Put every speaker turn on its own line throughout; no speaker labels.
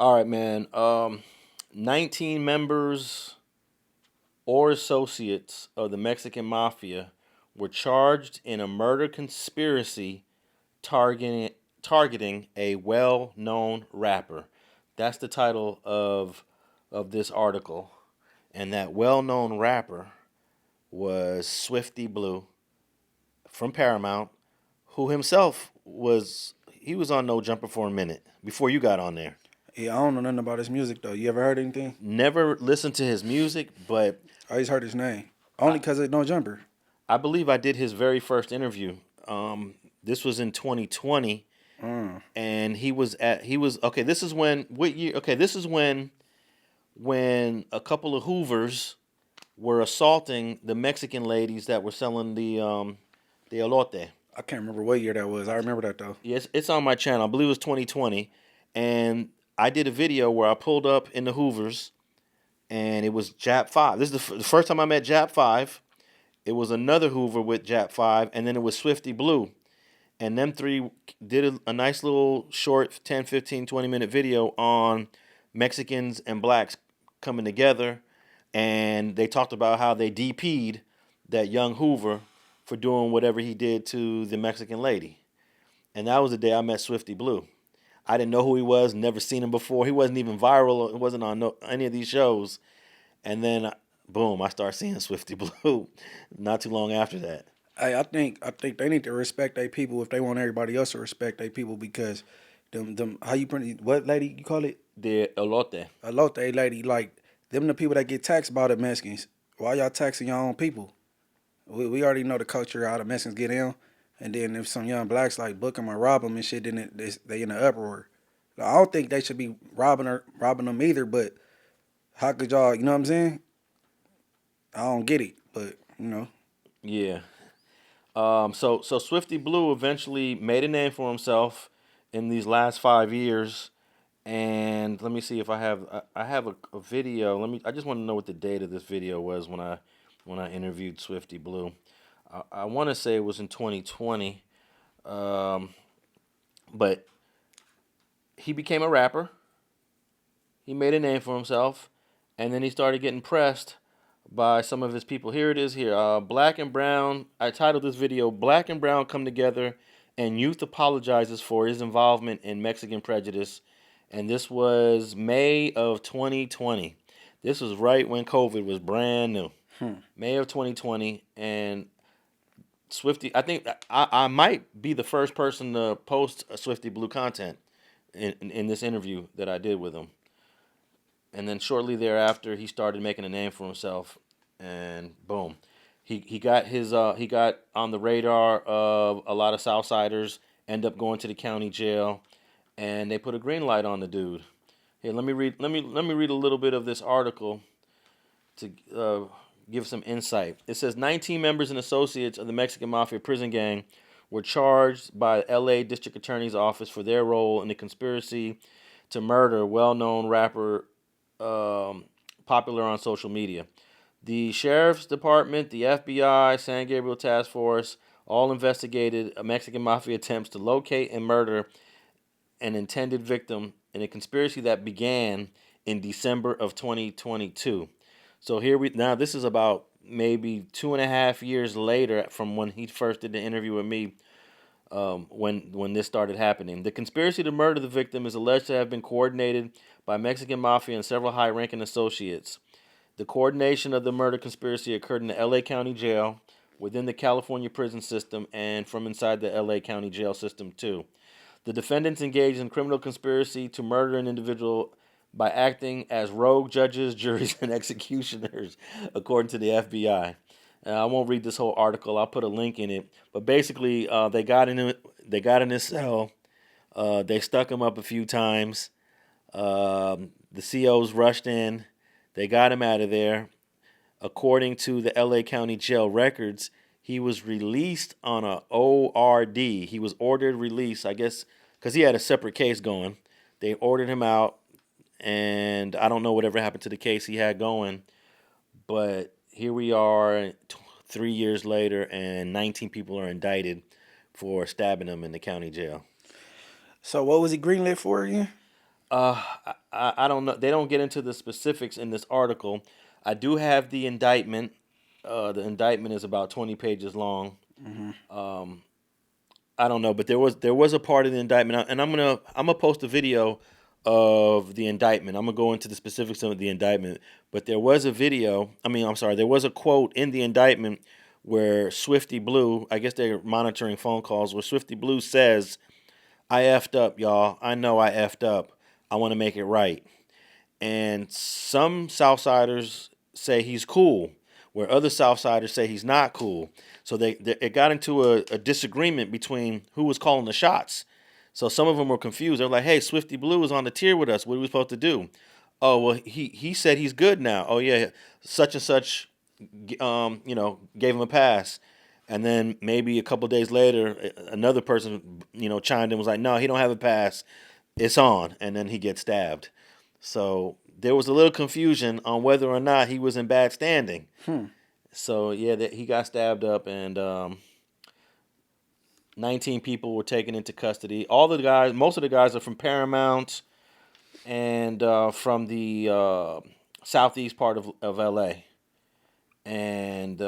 All right, man. 19 members or associates of the Mexican Mafia were charged in a murder conspiracy targeting targeting a well-known rapper. That's the title of this article. And that well-known rapper was Swifty Blue from Paramount, who himself was on No Jumper for a minute before you got on there.
Yeah, I don't know nothing about his music though. You ever heard anything?
Never listened to his music, but
I just heard his name.
I,
Only because of No Jumper.
I believe I did his very first interview. This was in 2020,
Mm.
and he was okay. This is when what year? Okay, this is when a couple of Hoovers were assaulting the Mexican ladies that were selling the elote.
I can't remember what year that was. I remember that though.
Yes, it's on my channel. I believe it was 2020, and I did a video where I pulled up in the Hoovers, and it was Jap Five. This is the first time I met Jap Five. It was another Hoover with Jap Five, and then it was Swifty Blue, and them three did a nice little short 10, 15, 20-minute video on Mexicans and blacks coming together, and they talked about how they DP'd that young Hoover for doing whatever he did to the Mexican lady. And that was the day I met Swifty Blue. I didn't know who he was, never seen him before. He wasn't even viral. It wasn't on any of these shows. And then, boom, I started seeing Swifty Blue not too long after that.
Hey, I think they need to respect their people if they want everybody else to respect their people because them how you pronounce what lady you call it?
The elote.
Elote lady, like them the people that get taxed by the Mexicans. Why y'all taxing your own people? We already know the culture how the Mexicans get in, and then if some young blacks like book them or rob them and shit, then they in the uproar. I don't think they should be robbing them either. But how could y'all? You know what I'm saying? I don't get it, but you know.
Yeah. So Swifty Blue eventually made a name for himself in these last 5 years. And let me see if I have a video. I just want to know what the date of this video was when I interviewed Swifty Blue. I want to say it was in 2020, but he became a rapper. He made a name for himself, and then he started getting pressed by some of his people. Here it is here. Black and Brown, I titled this video, Black and Brown Come Together and Youth Apologizes for His Involvement in Mexican Prejudice. And this was May of 2020. This was right when COVID was brand new. May of 2020. And Swifty, I think I might be the first person to post a Swifty Blue content in this interview that I did with him. And then shortly thereafter, he started making a name for himself, and boom, he got he got on the radar of a lot of southsiders. End up going to the county jail, and they put a green light on the dude. Here, let me read a little bit of this article to give some insight. It says 19 members and associates of the Mexican Mafia prison gang were charged by the L.A. District Attorney's Office for their role in the conspiracy to murder well-known rapper popular on social media. The Sheriff's Department, the FBI, San Gabriel Task Force all investigated a Mexican Mafia attempts to locate and murder an intended victim in a conspiracy that began in December of 2022. So now this is about maybe 2.5 years later from when he first did the interview with me. When this started happening. The conspiracy to murder the victim is alleged to have been coordinated by Mexican Mafia and several high-ranking associates. The coordination of the murder conspiracy occurred in the L.A. County Jail, within the California prison system, and from inside the L.A. County Jail system, too. The defendants engaged in criminal conspiracy to murder an individual by acting as rogue judges, juries, and executioners, according to the FBI. I won't read this whole article. I'll put a link in it. But basically, they got in his cell. They stuck him up a few times. The COs rushed in. They got him out of there. According to the L.A. County Jail records, he was released on a ORD. He was ordered release, I guess, because he had a separate case going. They ordered him out, and I don't know whatever happened to the case he had going, but here we are 3 years later, and 19 people are indicted for stabbing him in the county jail.
So what was he greenlit for again?
Uh, I don't know. They don't get into the specifics in this article. I do have the indictment. The indictment is about 20 pages long.
Mm-hmm.
I don't know, but there was a part of the indictment, and I'm gonna post a video of the indictment. I'm gonna go into the specifics of the indictment, but there was a video. I mean, I'm sorry, there was a quote in the indictment where Swifty Blue, I guess they're monitoring phone calls, where Swifty Blue says, "I effed up, y'all. I know I effed up. I want to make it right." And some Southsiders say he's cool, where other Southsiders say he's not cool. So it got into a disagreement between who was calling the shots. So some of them were confused. They're like, "Hey, Swifty Blue was on the tier with us. What are we supposed to do?" "Oh, well, he said he's good now." "Oh yeah, such and such, gave him a pass." And then maybe a couple days later, another person, chimed in, was like, "No, he don't have a pass. It's on." And then he gets stabbed. So there was a little confusion on whether or not he was in bad standing. So yeah, he got stabbed up, and 19 people were taken into custody. Most of the guys are from Paramount and from the southeast part of LA, and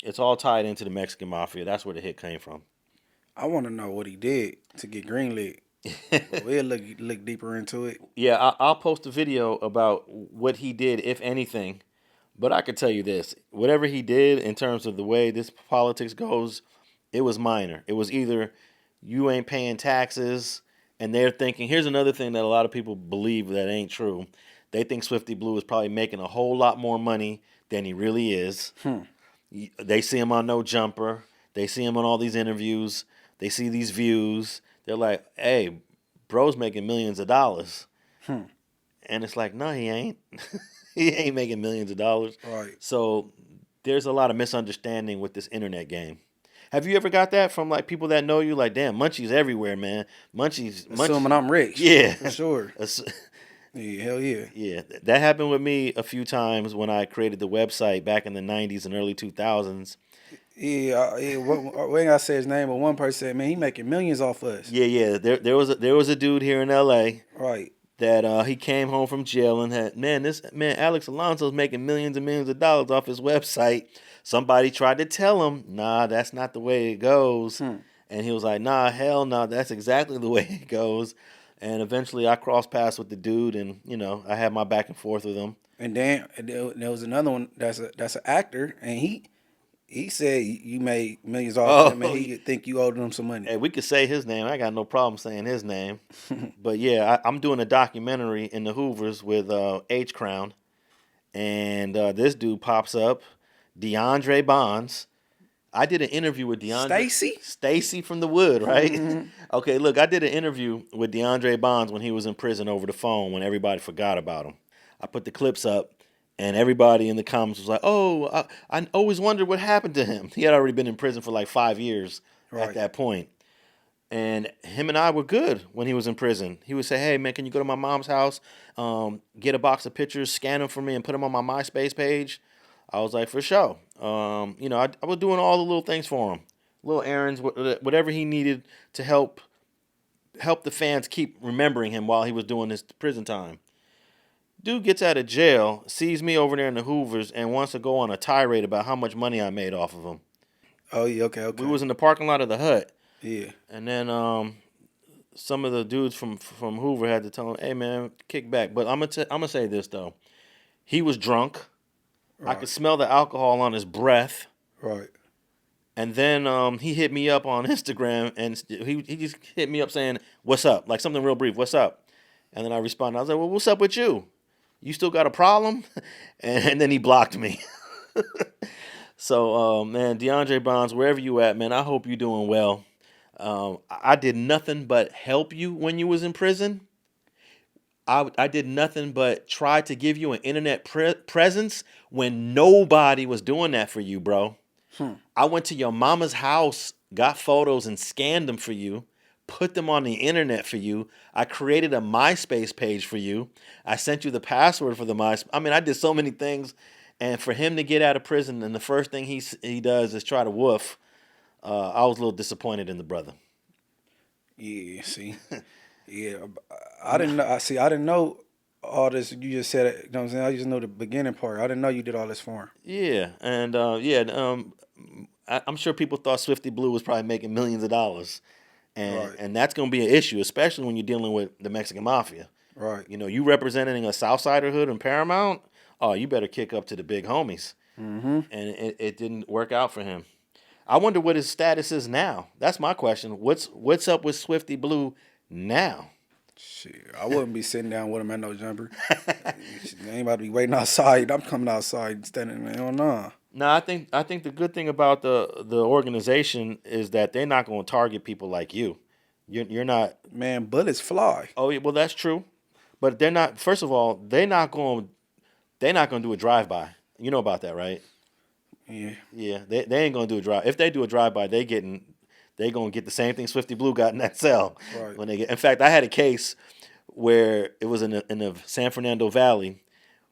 it's all tied into the Mexican Mafia. That's where the hit came from.
I want to know what he did to get greenlit. We'll look deeper into it.
Yeah, I'll post a video about what he did, if anything. But I could tell you this: whatever he did in terms of the way this politics goes, it was minor. It was either you ain't paying taxes, and they're thinking. Here's another thing that a lot of people believe that ain't true. They think Swifty Blue is probably making a whole lot more money than he really is. They see him on No Jumper. They see him on all these interviews. They see these views. They're like, "Hey, bro's making millions of dollars." And it's like, no, he ain't. He ain't making millions of dollars.
Right.
So there's a lot of misunderstanding with this internet game. Have you ever got that from like people that know you? Like, damn, Munchie's everywhere, man.
Assuming I'm rich.
Yeah,
for sure. Yeah, hell yeah.
Yeah, that happened with me a few times when I created the website back in the '90s and early 2000s.
Yeah, we ain't gotta say his name, but one person said, "Man, he making millions off us."
Yeah. There was a dude here in L.A.
Right.
that he came home from jail and had, this man Alex Alonso's making millions and millions of dollars off his website. Somebody tried to tell him, "Nah, that's not the way it goes." And he was like, "Nah, hell no, that's exactly the way it goes." And eventually I crossed paths with the dude, and I had my back and forth with him.
And then there was another one that's an actor, and he said you made millions off him, and he think you owed him some money.
Hey, we could say his name. I got no problem saying his name. But yeah, I'm doing a documentary in the Hoovers with H Crown, and this dude pops up, DeAndre Bonds. I did an interview with DeAndre. Stacy from the Wood, right? Okay, look, I did an interview with DeAndre Bonds when he was in prison over the phone when everybody forgot about him. I put the clips up, and everybody in the comments was like, "Oh, I always wondered what happened to him." He had already been in prison for like 5 years at that point. And him and I were good when he was in prison. He would say, "Hey, man, can you go to my mom's house, get a box of pictures, scan them for me, and put them on my MySpace page?" I was like, "For sure." I was doing all the little things for him, little errands, whatever he needed to help the fans keep remembering him while he was doing his prison time. Dude gets out of jail, sees me over there in the Hoovers, and wants to go on a tirade about how much money I made off of him.
Oh yeah, okay.
We was in the parking lot of the Hut.
Yeah.
And then some of the dudes from Hoover had to tell him, "Hey man, kick back." But I'm gonna say this though, he was drunk. Right. I could smell the alcohol on his breath.
Right.
And then he hit me up on Instagram, and he just hit me up saying, "What's up?" Like something real brief. "What's up?" And then I responded. I was like, "Well, what's up with you? You still got a problem?" And then he blocked me. So, man, DeAndre Bonds, wherever you at, man, I hope you're doing well. I did nothing but help you when you was in prison. I did nothing but try to give you an internet presence when nobody was doing that for you, bro. I went to your mama's house, got photos and scanned them for you, put them on the internet for you. I created a MySpace page for you. I sent you the password for the MySpace. I mean, I did so many things. And for him to get out of prison and the first thing he does is try to woof, I was a little disappointed in the brother.
Yeah, see. Yeah, I didn't know. I didn't know all this you just said it. You know what I'm saying? I just know the beginning part. I didn't know you did all this for him.
Yeah, and I'm sure people thought Swifty Blue was probably making millions of dollars, and
Right,
and that's going to be an issue, especially when you're dealing with the Mexican Mafia.
right.
You know, you representing a Southsider hood in Paramount. Oh, you better kick up to the big homies,
Mm-hmm.
and it didn't work out for him. I wonder what his status is now. That's my question. What's up with Swifty Blue now?
Shit, I wouldn't be sitting down with him at no jumper. I ain't about to be waiting outside. I'm coming outside standing there. Hell nah.
No, I think the good thing about the organization is that they're not going to target people like you. You're not.
Man, bullets fly.
Oh yeah, well that's true, but they're not. First of all, they're not going to do a drive by. You know about that, right?
Yeah.
Yeah, they ain't going to do a drive. If they do a drive by, they going to get the same thing Swifty Blue got in that cell
Right.
when they get. In fact, I had a case where it was in the San Fernando Valley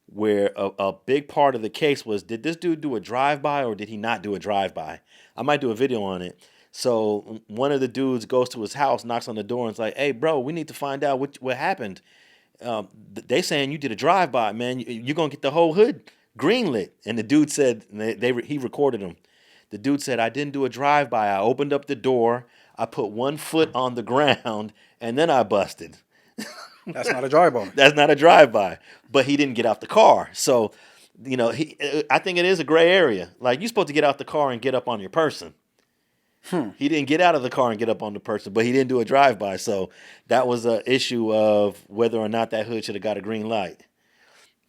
where a big part of the case was, did this dude do a drive-by or did he not do a drive-by? I might do a video on it. So one of the dudes goes to his house, knocks on the door, and is like, "Hey, bro, we need to find out what happened. They saying you did a drive-by, man. You're going to get the whole hood greenlit." And the dude said, he recorded him. The dude said, "I didn't do a drive-by. I opened up the door, I put one foot on the ground, and then I busted."
That's not a drive-by.
That's not a drive-by, but he didn't get out the car. So, I think it is a gray area. Like, you're supposed to get out the car and get up on your person. He didn't get out of the car and get up on the person, but he didn't do a drive-by. So that was an issue of whether or not that hood should have got a green light.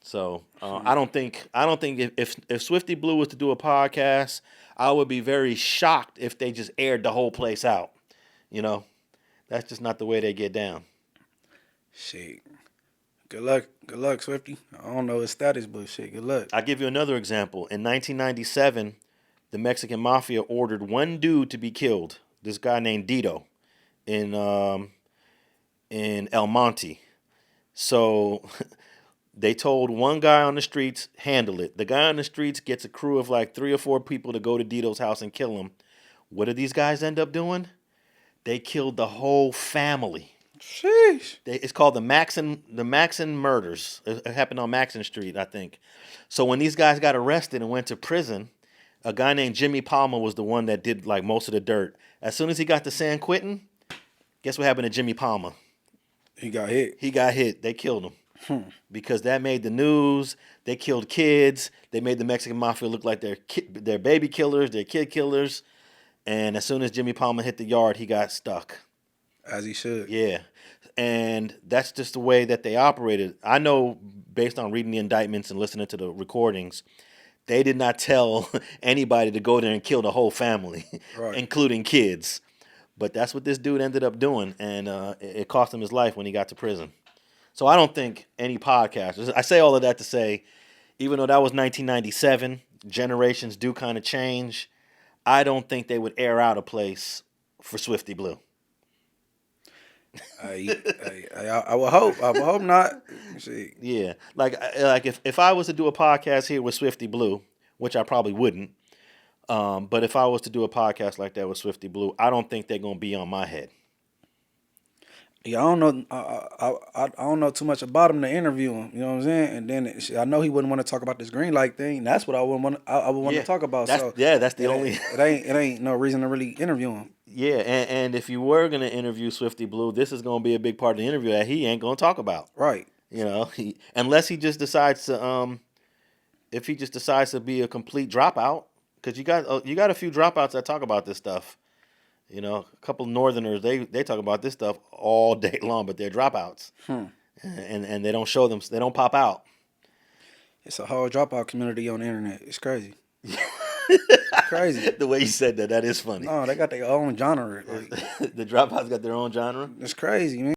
So I don't think if Swifty Blue was to do a podcast, I would be very shocked if they just aired the whole place out. You know, that's just not the way they get down.
Shit. Good luck. Good luck, Swifty. I don't know his status, but shit, good luck.
I'll give you another example. In 1997, the Mexican Mafia ordered one dude to be killed. This guy named Dito in El Monte. So they told one guy on the streets, handle it. The guy on the streets gets a crew of like 3 or 4 people to go to Dito's house and kill him. What did these guys end up doing? They killed the whole family.
Sheesh.
It's called the Maxon murders. It happened on Maxon Street, I think. So when these guys got arrested and went to prison, a guy named Jimmy Palmer was the one that did like most of the dirt. As soon as he got to San Quentin, guess what happened to Jimmy Palmer?
He got hit.
He got hit. They killed him because that made the news. They killed kids. They made the Mexican Mafia look like they're baby killers, they're kid killers. And as soon as Jimmy Palmer hit the yard, he got stuck.
As he should.
Yeah. And that's just the way that they operated. I know based on reading the indictments and listening to the recordings, they did not tell anybody to go there and kill the whole family,
Right.
including kids. But that's what this dude ended up doing, and it cost him his life when he got to prison. So I don't think any podcasters, I say all of that to say, even though that was 1997, generations do kind of change, I don't think they would air out a place for Swifty Blue.
I would hope. I would hope not. Shit.
Yeah, like if I was to do a podcast here with Swifty Blue, which I probably wouldn't, but if I was to do a podcast like that with Swifty Blue, I don't think they're gonna be on my head.
Yeah, I don't know. I don't know too much about him to interview him. You know what I'm saying? And then I know he wouldn't want to talk about this green light thing. That's what I would want. I would want to talk about.
That's the only.
It ain't no reason to really interview him.
Yeah, and if you were gonna interview Swifty Blue, this is gonna be a big part of the interview that he ain't gonna talk about.
Right.
Unless he just decides to if he just decides to be a complete dropout, because you got a few dropouts that talk about this stuff. A couple Northerners, they talk about this stuff all day long, but they're dropouts, and they don't show them, they don't pop out.
It's a whole dropout community on the internet. It's crazy. Crazy.
The way you said that is funny.
No, they got their own genre. Like,
The dropouts got their own genre.
it's crazy, man.